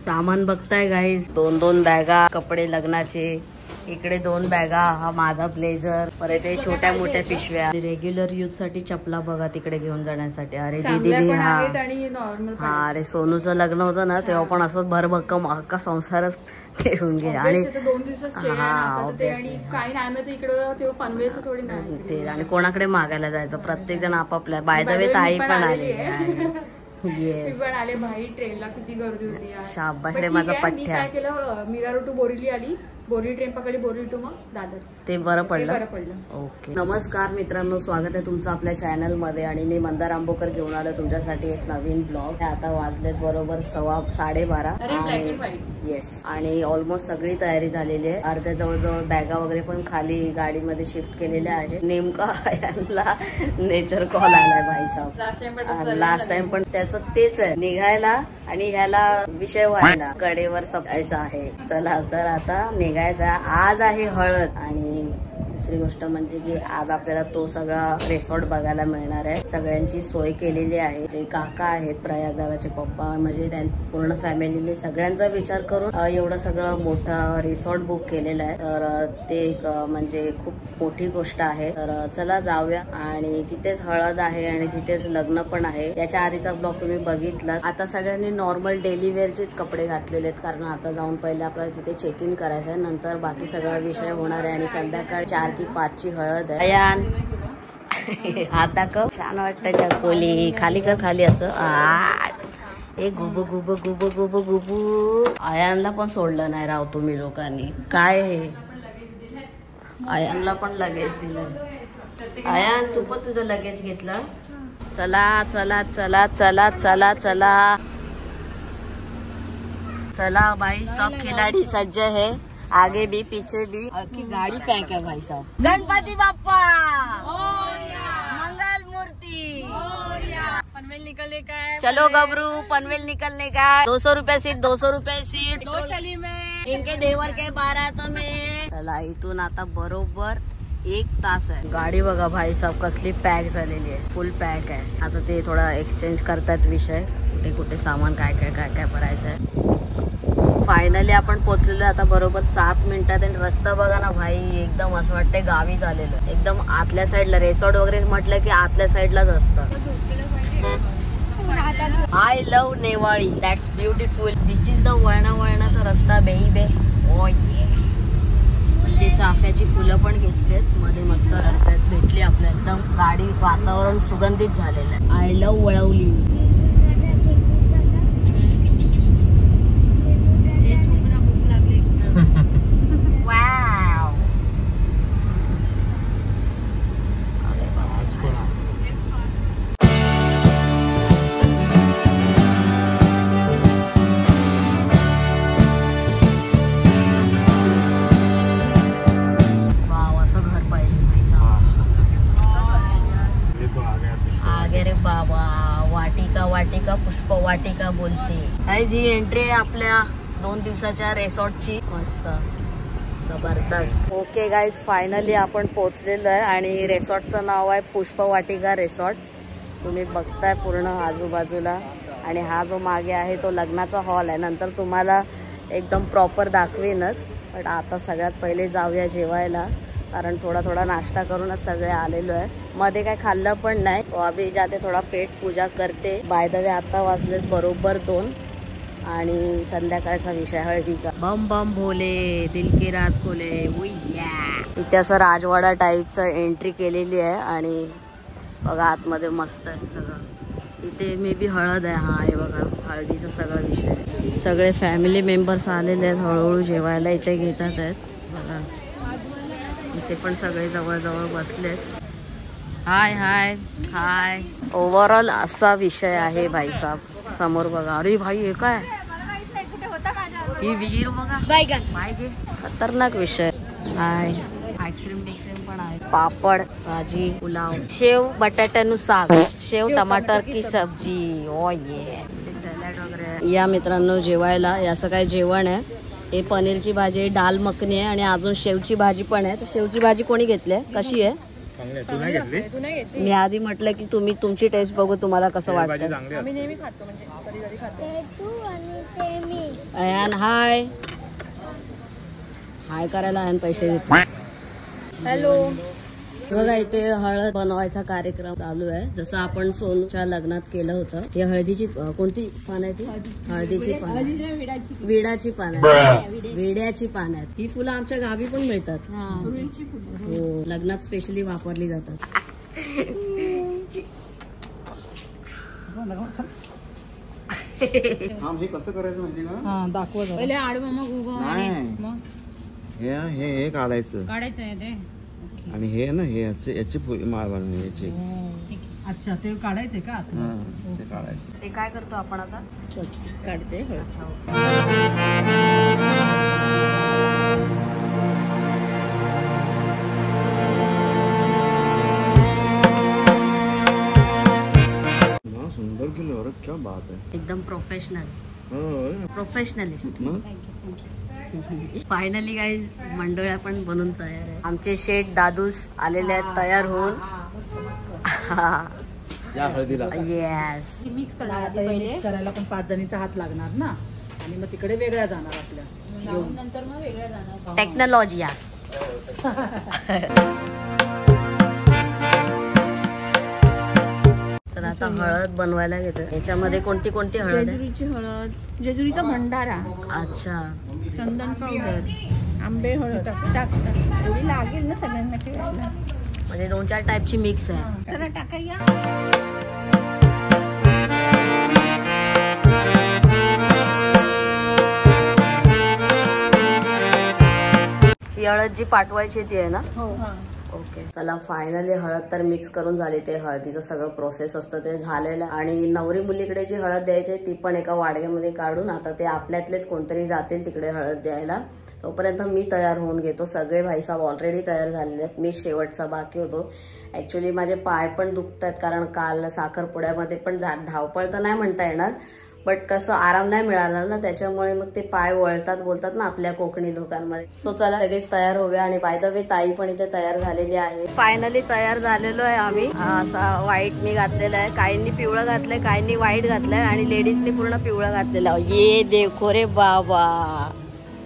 सामान बघताय गाईज, 2 बॅगा कपडे लग्नाचे, इकडे 2 बॅगा, हा माझा ब्लेझर, परत हे छोट्या मोठ्या पिशव्या, रेग्युलर यूज साठी चपला बघा तिकडे घेऊन जाण्यासाठी. अरे दीदी हा अरे सोनूचं लग्न होतं ना तेव्हा पण असं भरभक्कम अख्खा संसारच घेऊन गेला. आणि 2 दिवस ते आणि कोणाकडे मागायला जायचं, प्रत्येक जण आपापल्या. बाय द वे ताई पण आले. भाई ट्रेनला किती गर्दी होती. शाबाश रे माझा पठ्ठ्या. काय केलं, मीरा टू बोरीवली आली, बोरी ट्रेन पकडली, बोरी टू मग दादर. ते बरं पडलं. ओके. नमस्कार मित्रांनो, स्वागत आहे तुमचं आपल्या चॅनल मध्ये. आणि मी मंदार आंबोकर घेऊन आलो तुमच्यासाठी एक नवीन ब्लॉग. आता वाजलेत बरोबर 12:15. येस. आणि ऑलमोस्ट सगळी तयारी झालेली आहे. अर्ध्या जवळजवळ बॅगा वगैरे पण खाली गाडीमध्ये शिफ्ट केलेल्या आहेत. नेमका यांना नेचर कॉल आलाय भाई साहेब. लास्ट टाइम पण त्याचं तेच आहे, निघायला आणि ह्याला विषय व्हायला कडेवर सपायचं आहे. चला तर आता निघायचा. आज आहे हळद. आणि दुसरी गोष्ट म्हणजे की आज आपल्याला तो सगळा रिसॉर्ट बघायला मिळणार आहे. सगळ्यांची सोय केलेली आहे. जे काका आहेत, प्रयाग दादाचे पप्पा, म्हणजे त्यांच्या पूर्ण फॅमिलीने सगळ्यांचा विचार करून एवढं सगळं मोठं रिसॉर्ट बुक केलेलं आहे. तर ते एक म्हणजे खूप मोठी गोष्ट आहे. तर चला जाऊया. आणि तिथेच हळद आहे आणि तिथेच लग्न पण आहे. याच्या आधीचा ब्लॉग तुम्ही बघितला. आता सगळ्यांनी नॉर्मल डेली वेअरचेच कपडे घातलेले आहेत, कारण आता जाऊन पहिले आपल्याला तिथे चेक इन करायचं आहे, नंतर बाकी सगळा विषय होणार आहे. आणि संध्याकाळ 4 की 5 ची हळद आहे. अयान आता का छान वाटतं चकोली. खाली कर, खाली असं. एक गुबू गुबू गुबू गुबू गुबू. आयांना पण सोडलं नाही राव तुम्ही लोकांनी. काय हे, आयांना पण लगेच दिलं. आयान तू पण तुझं लगेच घेतलं. चला चला चला चला चला चला चला भाई, सब खिलाड़ी सज्ज है, आगे भी पीछे भी. आपकी गाड़ी पैक है भाई साहब. गणपति बाप्पा, मंगल मूर्ति, पनवेल निकलने का है. चलो गबरू, पनवेल निकलने का. 200 रुपये सीट, 200 रुपये सीट. लो चली मैं इनके देवर के बारात में. चला इथून आता बरोबर 1 तास आहे. गाडी बघा भाई साहब कसली पॅक झालेली आहे, फुल पॅक आहे. आता ते थोडा एक्सचेंज करतात विषय, कुठे कुठे सामान काय काय काय काय भरायचं आहे. फायनली आपण पोहोचलेलो आता बरोबर 7 मिनिटात. आणि रस्ता बघा ना भाई, एकदम असं वाटतंय गावी झालेलं. एकदम आतल्या साईडला रिसॉर्ट वगैरे म्हटलं की आतल्या साईडलाच असतं. I love Nevali, that's beautiful. This is the वळणाचा रस्ता बेबी. ओ ये, म्हणजे चाफ्याची फुलं पण घेतलीत मध्ये, मस्त रस्त्यात भेटली आपल्या. एकदम गाडी, वातावरण सुगंधित झालेलं आहे. आय लव्ह वळवली. वाटिका पुष्प वाटिका बोलते. ही एंट्री आहे आपल्या 2 दिवसाच्या रिसॉर्टची. मस्त जबरदस्त. ओके गाईज, फायनली आपण पोहोचलेलो आहे. आणि रिसॉर्टचं नाव आहे पुष्प वाटिका रिसॉर्ट. तुम्ही बघताय पूर्ण आजूबाजूला. आणि हा जो मागे आहे तो लग्नाचा हॉल आहे. नंतर तुम्हाला एकदम प्रॉपर दाखवेनच. पण आता सगळ्यात पहिले जाऊया जेवायला, कारण थोडा नाश्ता करूनच सगळे आलेलो आहे. मध्ये काय खाल्लं पण नाही. अभी जाते थोडा पेट पूजा करते. बाय द वे आता वाजलेत बरोबर 2. आणि संध्याकाळचा विषय हळदीचा. बम बम भोले, दिल के राज खोले. इथे असं राजवाडा टाईपचं एंट्री केलेली आहे. आणि बघा आतमध्ये मस्त आहे सगळं. इथे मे बी हळद आहे. हा हे बघा हळदीचा सगळा विषय. सगळे फॅमिली मेंबर्स आलेले आहेत, हळूहळू जेवायला इथे घेतात आहेत बघा. इथे पण सगळे जवळ बसलेत. हाय हाय हाय. ओव्हरऑल असा विषय आहे भाई साहब. समोर बघा. अरे भाई हे काय, ही विहीर बघा. बाय खतरनाक विषय. हाय, आईस्क्रीम पण आहे. पापड, भाजी, पुलाव, शेव बटाट्यानु साग, शेव टमाटर की सब्जी. ओ ये, सॅलड वगैरे. या मित्रांनो जेवायला. असं काय जेवण आहे. हे पनीरची भाजी आहे, दाल मखनी आहे आणि अजून शेवची भाजी पण आहे. तर शेवची भाजी कोणी घेतली, कशी आहे? मी आधी म्हटलं की तुम्ही तुमची टेस्ट बघू, तुम्हाला कसं वाटतं. आम्ही नेहमी खातो, म्हणजे कधी कधी खातो. अयान हाय हाय करायला अयान पैसे देतो. हॅलो. बघा इथे हळद बनवायचा कार्यक्रम चालू आहे. जसं आपण सोनूच्या लग्नात केलं होतं. ही हळदीची कोणती पान आहे ती? हळदीची पान, विडाची पान आहे, विड्याची पान आहेत. ही फुलं आमच्या गावी पण मिळतात. हो, लग्नात स्पेशली वापरली जातात. हे कसं करायचं माहिती का? दाखवा पहिले आड नाही, हे काढायचं काढायचं ते आणि हे ना हे याची माळ बनवायची. अच्छा, ते काढायचंय का? ते काढायचं. ते काय करतो आपण आता? स्वस्त काढते. सुंदर केलं. अरे क्या बात आहे. एकदम प्रोफेशनल, हो, प्रोफेशनलिस्ट. फायनली गाईज मंडळ्या पण बनून तयार आहे. आमचे शेठ दादूस आलेले आहेत तयार होऊन. या हळदीला येस. मिक्स करायला पण 5 जणींचा हात लागणार ना, आणि मग तिकडे वेगळ्या जाणार आपल्या, नंतर मग वेगळ्या जाणार. टेक्नॉलॉजी या. तर आता हळद बनवायला घेतो. याच्यामध्ये कोणती कोणती हळद आहे? जेजुरीची हळद, जेजुरीचा भंडारा, अच्छा, चंदन पावडर, आंबे हळद टाकतात. एवढी लागेल ना सगळ्यांना ठेवायला. म्हणजे 2-4 टाईपची मिक्स आहे. जरा टाकाया. ही हळद जी पाठवायची ती आहे ना? हो. ओके, चला फायनली हळद तर मिक्स करून झाली. ते हळदीचं सगळं प्रोसेस असतं ते झालेलं. आणि नवरी मुलीकडे जी हळद द्यायची ती पण एका वाडग्यामध्ये काढून आता ते आपल्यातलेच कोणतरी जातील तिकडे हळद द्यायला. तोपर्यंत मी तयार होऊन घेतो. सगळे भाईसाहेब ऑलरेडी तयार झालेले आहेत. मी शेवटचा बाकी होतो. ऍक्च्युली माझे पाय पण दुखत आहेत, कारण काल साखरपुड्यामध्ये पण धावपळ तर नाही म्हणता येणार, बट कसं आराम नाही मिळाला ना, त्याच्यामुळे मग ते पाय वळतात बोलतात ना आपल्या कोकणी लोकांमध्ये. सो चला लगेच तयार होऊया. आणि बाय द वे ताई पण इथे तयार झालेली आहे. फायनली तयार झालेलो आहे आम्ही. असा व्हाईट मी घातलेला आहे, काहींनी पिवळं घातलंय, काहींनी व्हाईट घातलंय आणि लेडीजनी पूर्ण पिवळं घातलेलं आहे. ये देखो रे बाबा,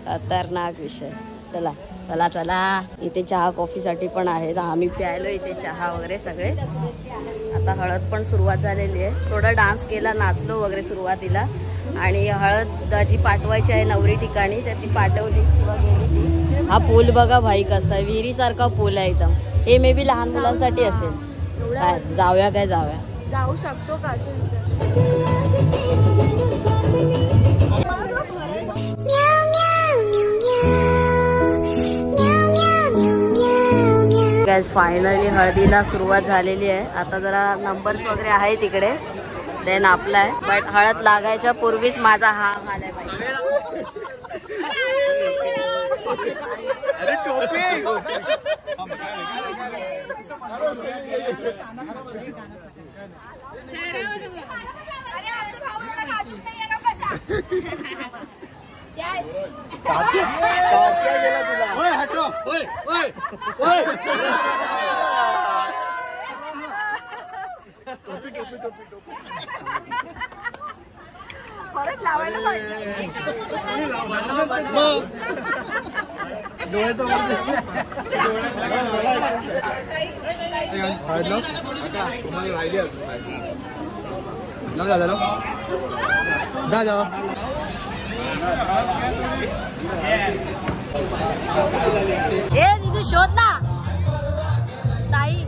खतरनाक विषय. चला चला चला. इथे चहा कॉफीसाठी पण आहेत. आम्ही प्यायलो इथे चहा वगैरे सगळे. आता हळद पण सुरुवात झालेली आहे. थोडा डान्स केला, नाचलो वगैरे सुरुवातीला. आणि हळद जी पाठवायची आहे नवरी ठिकाणी तर ती पाठवली किंवा गेली. हा पूल बघा भाई कसा आहे, विहिरीसारखा पूल आहे एकदम. हे मे बी लहान मुलांसाठी असेल. काय जाऊया, काय जाऊया, जाऊ शकतो का? फायनली हळदीला सुरुवात झालेली आहे. आता जरा नंबर्स वगैरे आहे तिकडे, देन आपला आहे. बट हळद लागायच्या पूर्वीच माझा हा झालाय पाहिजे. लावायला पाहिजे. ए दीदी शोध ना ताई.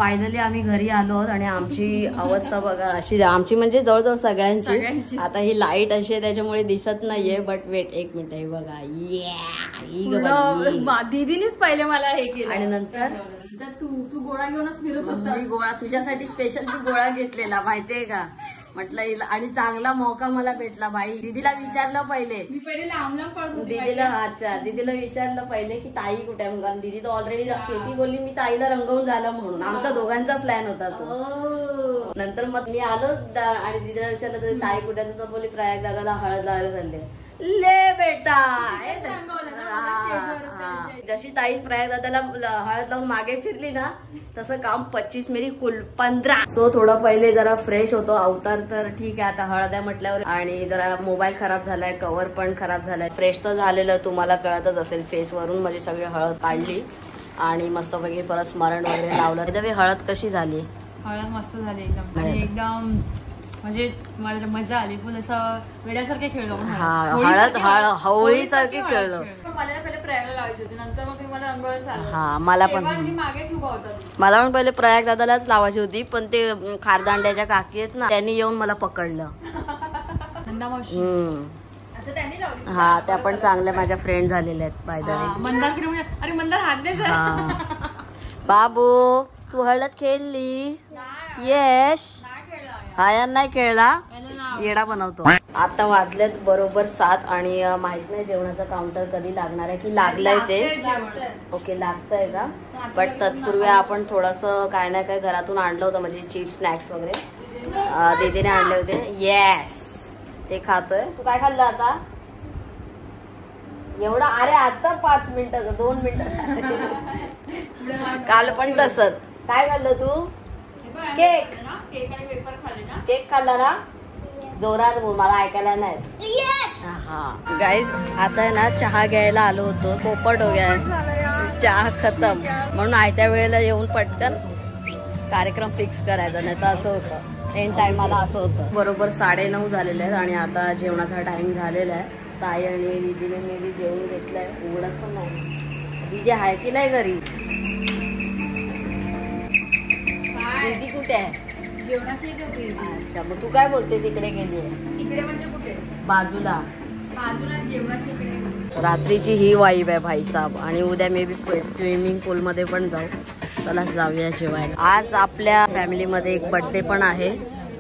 फायनली आम्ही घरी आलो आहोत आणि आमची अवस्था बघा अशी, आमची म्हणजे जवळजवळ सगळ्यांची. आता ही लाईट अशी आहे त्याच्यामुळे दिसत नाहीये, बट वेट एक मिनिट आहे बघा. दीदीनेच पहिले मला हे केलं आणि नंतर तू गोळा घेऊनच फिरत होता. मी गोळा तुझ्यासाठी स्पेशल गोळा घेतलेला माहितीये का, म्हटलं. आणि चांगला मौका मला भेटला भाई. दीदीला विचारलं पहिले, मी पहिले लांब लांब पडत होते दीदीला. अच्छा, दीदीला विचारलं पहिले की ताई कुठे आहे म्हणून. दीदी तर ऑलरेडी रंगते. ती बोलली मी ताईला रंगवून झालं म्हणून. आमच्या दोघांचा प्लॅन होता तो. नंतर मग मी आलो आणि दीदीला विचारलं तर ताई कुठे, तर बोलली प्रयाग दादाला हळद लावायला चालले. ले बेटा, जशी ताई प्रयाग दादाला हळद लावून मागे फिरली ना, तसं काम 25 मेरी कुल 15. सो थोडं पहिले जरा फ्रेश होतो. अवतार तर ठीक आहे आता हळद आहे म्हटल्यावर, आणि जरा मोबाईल खराब झालाय, कव्हर पण खराब झालाय. फ्रेश तर झालेलं तुम्हाला कळतच असेल फेस वरून. म्हणजे सगळी हळद काढली आणि मस्तपैकी परत स्मरण वगैरे लावलं. एकदम हळद कशी झाली? हळद मस्त झाली एकदम. आणि एकदम म्हणजे मला मजा आली. फुल असं वेड्यासारखे खेळलो. हळद होळीसारखी खेळलो. मला पहिले प्रयागला लावायची होती, नंतर मग तुम्ही मला रंगवायला चाललं. हा, मला पण मागेच उभा होता. मला पण पहिले प्रयाग दादालाच लावायची होती, पण ते खारदांड्याच्या काकी आहेत ना, त्यांनी येऊन मला पकडलं. नंदा मावशी. हा, त्या पण चांगल्या माझ्या फ्रेंड झालेल्या आहेत बायदा. मंदारकडे अरे मंदार हात दे जरा. बाबू तू हळद खेळली? यश आयान नाही खेळला, येडा बनवतो. आता वाजलेत बरोबर 7 आणि माहित नाही जेवणाचा काउंटर कधी लागणार आहे की लागलाय ते. ओके, लागतंय का? बट तत्पूर्वी आपण थोडस काय ना काय घरातून आणलं होतं, म्हणजे चिप्स स्नॅक्स वगैरे दीदीने आणले होते. येस, ते खातोय. तू काय खाल्लं आता एवढा? अरे आता 5 मिनिटाचं 2 मिनिटं. काल पण तसंच. काय खाल्लं तू? केक. केक खाल्ला ना? जोरात बोल, मला ऐकायला नाही. हा गाईज, आता आहे ना चहा घ्यायला आलो होतो. पोपट हो गया, चहा खतम. म्हणून आयत्या वेळेला येऊन पटकन कार्यक्रम फिक्स करायचा, नाही तर असं होतं एंड टाइमाला असं होतं. बरोबर 9:30 झालेले आहेत आणि आता जेवणाचा टाइम झालेला आहे. ताई आणि दीदीने मी बी जेवण घेतलंय. उघडत पण नाही. दीदी आहे की नाही घरी? दीदी कुठे आहे? जेवणाची इथे होती. अच्छा, मग तू काय बोलते तिकडे गेली? इकडे म्हणजे कुठे? बाजूला जेवणाची इकडे. रात्रीची ही वाईब आहे भाई साहेब. आणि उद्या मे बी स्विमिंग पूल मध्ये पण जाऊ. चला जाऊया जेवायला. आज आपल्या फॅमिलीमध्ये एक बर्थडे पण आहे,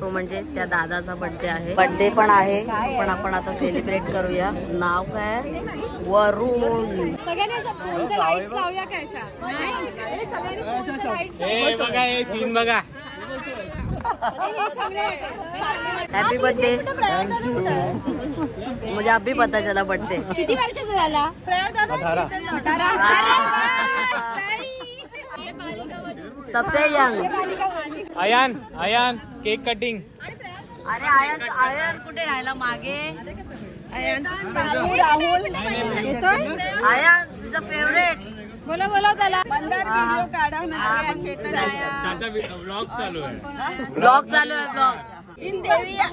तो म्हणजे त्या दादाचा बर्थडे आहे. बर्थडे पण आहे, पण आपण आता सेलिब्रेट करूया. नाव काय? वरुण. Happy birthday. मुझे अभी पता चला बर्थडे. किती वर्षाचा झाला? 18. सबसे यंग आयान केक कटिंग. अरे आयन कुठे राहिला मागे? आयन तुझा फेवरेट. बोला त्याला. ब्लॉग चालू आहे. ब्लॉग इन देविया.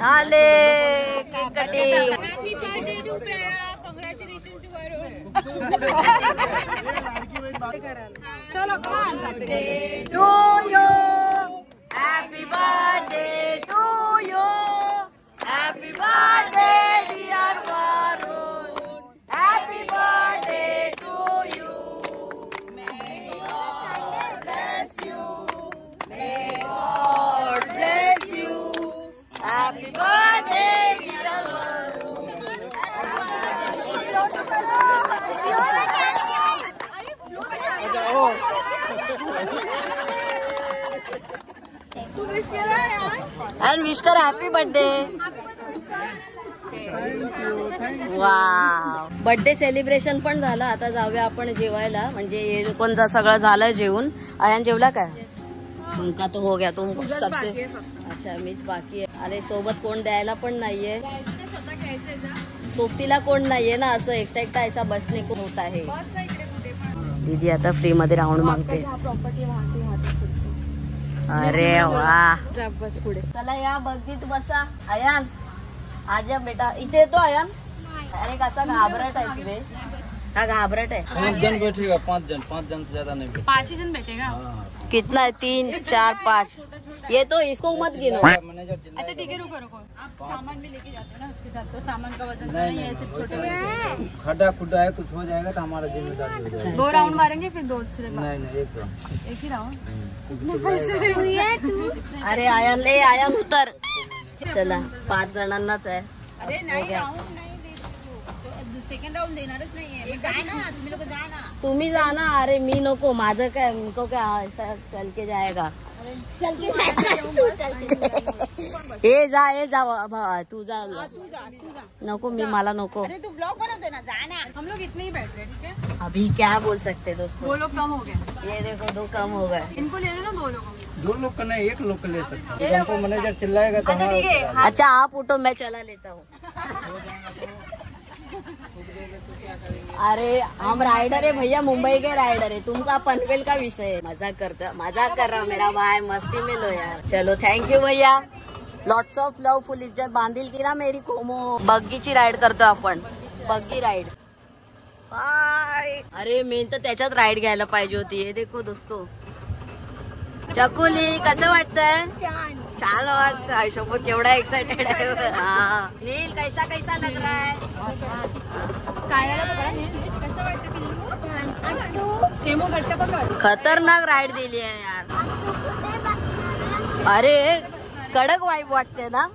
आले केक कटिंग. चलो to you. Happy birthday to you. Happy birthday dear Varun. Happy birthday to you. May God bless you. May God bless you. Happy birthday dear Varun. And wish कर happy birthday. Wow, birthday celebration पण झालं. आता जाऊया आपण जेवायला. म्हणजे कोणता सगळं झालं जेवून. आयान जेवला काय? तुमका तो हो गया. तुम सबसे अच्छा, मीच बाकी आहे. अरे सोबत कोण द्यायला पण नाहीये. सोबतीला कोण नाहीये ना, असं एकटा ऐसा बसने को होता है. दीदी आता फ्री मध्ये राऊंड मागते. अरे वा, जा बस पुढे. चला या बघीत बसा. अयान आजा बेटा, इथे येतो अयान. अरे कसा घाबरट आहे बे, का घाबरट आहे? 5 जन बैठेगा, 5 जन से ज्यादा नहीं बैठेगा. 5 ही जन बैठेगा. कितना है? 3 4 5. ये तो इसको मत गिनो. मैनेजर अच्छा ठीक है, रुको रुको. आप सामान भी लेके जाते हो ना उसके साथ, तो सामान का वजन नहीं, नहीं है, सिर्फ छोटे खड्डा खुड्डा है, कुछ हो जाएगा तो हमारा जिम्मेदारी हो जाएगा. 2 राउंड मारेंगे फिर 2 दूसरे नहीं एक तो एक ही राउंड. अरे आयान ले, आयान उतर. चला 5 जणांनाच आहे. अरे नाही राऊंड नाही सेकंड राऊंड देणारच नाहीये. काय ना तुम्ही लोक जा ना. तुम्ही जा ना. अरे मी नको, माझं काय, मुको काय ऐसा चल के जाएगा. चल के तू चल के ए जा भावा, तू जा. नको, मी मला नको. अरे तू ब्लॉग बनवतोय ना, जा ना. हम लोग इतने ही बैठ रहे, ठीक है. अभी क्या बोल सकते दोस्तों. 2 लोग कम हो गए. ये देखो 2 कम हो गए. इनको ले लो ना 2 लोगों को. 2 लोग का नहीं, 1 लोग का ले सकते हैं. हमको मैनेजर चिल्लाएगा तो अच्छा ठीक है. अच्छा आप उठो, मैं चला लेता हूँ. अरे हम राइडर है भैया, मुंबई के राइडर है. तुमका पनवेल का विषय है. मजाक कर रहा मेरा भाई, मस्ती में लो यार. चलो थँक यू भैया. लॉट्स ऑफ लव, फुल इज्जत बांधील की ना मेरी कोमो. बग्गीची राईड करतो आपण, बग्गी राईड. बाय. अरे मेन तर त्याच्यात राईड घ्यायला पाहिजे होती. हे देखो दोस्तो, चकुली कसं वाटतंय? छान वाटतं. आयुष्यभर केवढा एक्साइटेड आहे. हा नील, कैसा कैसा लग रहा है? कायला पकडा. कसं वाटतं पिल्लू? हेमो घट्ट पकड. खतरनाक राईड दिली आहे यार. अरे कडक वाईब वाटते ना.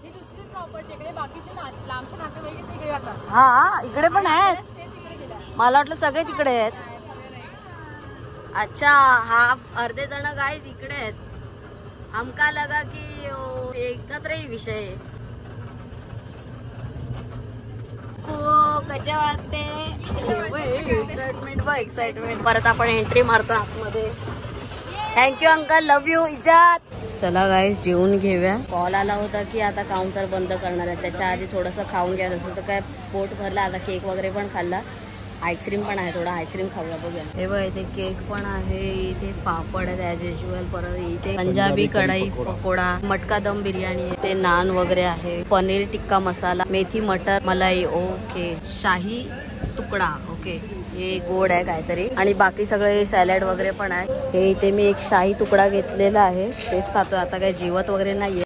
ही दुसरी प्रॉपर्टी इकडे, बाकीचे लांबचे नातेवाईक तिकडे जातात. हा इकडे पण आहेत. ते तिकडे गेला. मला वाटलं सगळे तिकडे आहेत. अच्छा हा अर्धे जण गाय तिकडे आहेत. हमका लगा की एकत्र ही विषय आहे. कसे वाटते? एक्साइटमेंट. परत आपण एंट्री मारतो आतमध्ये. थँक्यू अंकल, लव्ह यू, इजात. चला गाईस जेवून घेऊया. कॉल आला होता की आता काउंटर बंद करणार आहे. त्याच्या आधी थोडंसं खाऊन घ्या. तसं तर काय पोट भरला. आता केक वगैरे पण खाल्ला. आईस्क्रीम पण आहे, थोडा आईस्क्रीम खाऊया, बघूया. हे बघा इथे केक पण आहे, इथे पापड आहे ॲज युज्युअल. परत इथे पंजाबी कढाई पकोडा, मटका दम बिर्याणी, ते नान वगैरे आहे, पनीर टिक्का मसाला, मेथी मटर मलाई, ओके, शाही तुकडा, ओके, हे गोड आहे काहीतरी. आणि बाकी सगळे सॅलड वगैरे पण आहे. हे इथे मी एक शाही तुकडा घेतलेला आहे, तेच खातोय. आता काही जेवत वगैरे नाहीये.